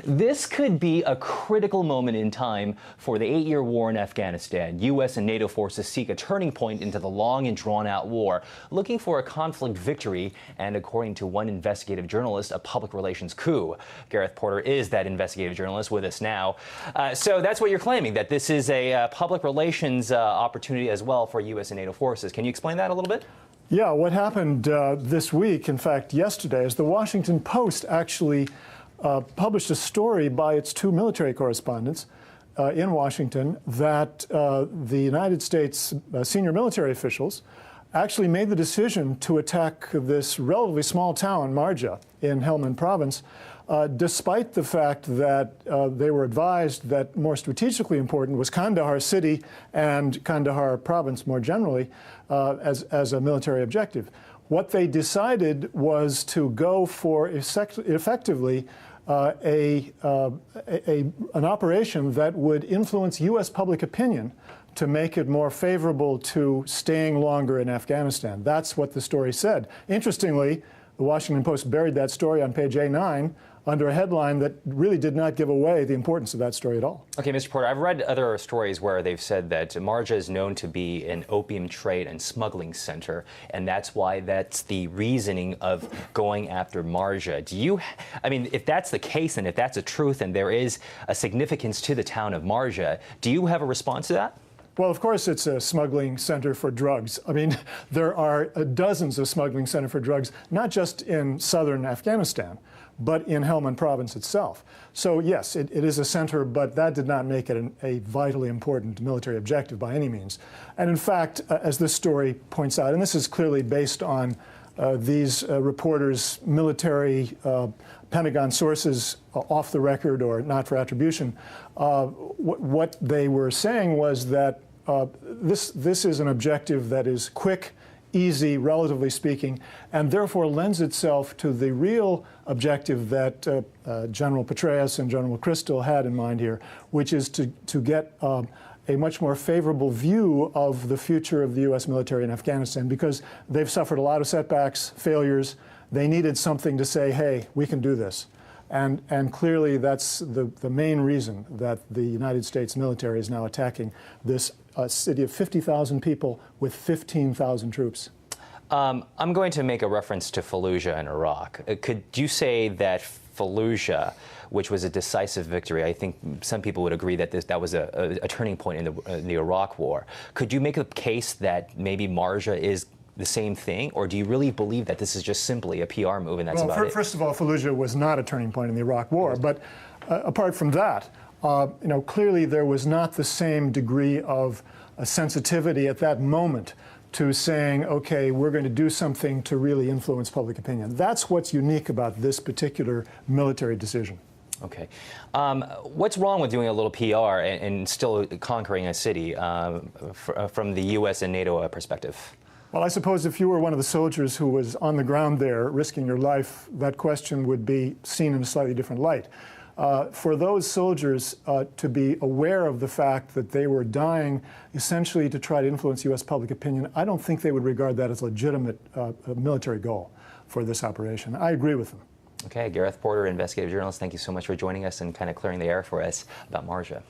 This could be a critical moment in time for the 8-year war in Afghanistan. U.S. and NATO forces seek a turning point into the long and drawn-out war, looking for a conflict victory and, according to one investigative journalist, a public relations coup. Gareth Porter is that investigative journalist with us now. So that's what you're claiming, that this is a public relations opportunity as well for U.S. and NATO forces. Can you explain that a little bit? Yeah, what happened this week, in fact yesterday, is the Washington Post actually published a story by its two military correspondents in Washington that the United States senior military officials actually made the decision to attack this relatively small town, Marja, in Helmand province, despite the fact that they were advised that more strategically important was Kandahar city and Kandahar province more generally as a military objective. What they decided was to go for effectively an operation that would influence U.S. public opinion to make it more favorable to staying longer in Afghanistan. That's what the story said. Interestingly, the Washington Post buried that story on page A9 under a headline that really did not give away the importance of that story at all. Okay, Mr. Porter, I've read other stories where they've said that Marja is known to be an opium trade and smuggling center, and that's why that's the reasoning of going after Marja. I mean, if that's the case and if that's a truth and there is a significance to the town of Marja, do you have a response to that? Well, of course, it's a smuggling center for drugs. I mean, there are dozens of smuggling centers for drugs, not just in southern Afghanistan, but in Helmand province itself. So, yes, it is a center, but that did not make it a vitally important military objective by any means. And in fact, as this story points out, and this is clearly based on these reporters' military Pentagon sources off the record or not for attribution, what they were saying was that this is an objective that is quick, easy, relatively speaking, and therefore lends itself to the real objective that General Petraeus and General McChrystal had in mind here, which is to get a much more favorable view of the future of the U.S. military in Afghanistan, because they've suffered a lot of setbacks, failures. They needed something to say, hey, we can do this. And clearly that's the main reason that the United States military is now attacking this city of 50,000 people with 15,000 troops. I'm going to make a reference to Fallujah in Iraq. Could you say that Fallujah, which was a decisive victory, I think some people would agree that that was a turning point in the Iraq War. Could you make a case that maybe Marja is the same thing, or do you really believe that this is just simply a PR move and that's about it? First of all, Fallujah was not a turning point in the Iraq War, but apart from that, clearly there was not the same degree of sensitivity at that moment to saying, okay, we're going to do something to really influence public opinion. That's what's unique about this particular military decision. Okay. What's wrong with doing a little PR and still conquering a city from the U.S. and NATO perspective? Well, I suppose if you were one of the soldiers who was on the ground there risking your life, that question would be seen in a slightly different light. For those soldiers to be aware of the fact that they were dying essentially to try to influence U.S. public opinion, I don't think they would regard that as a legitimate military goal for this operation. I agree with them. Okay, Gareth Porter, investigative journalist, thank you so much for joining us and kind of clearing the air for us about Marja.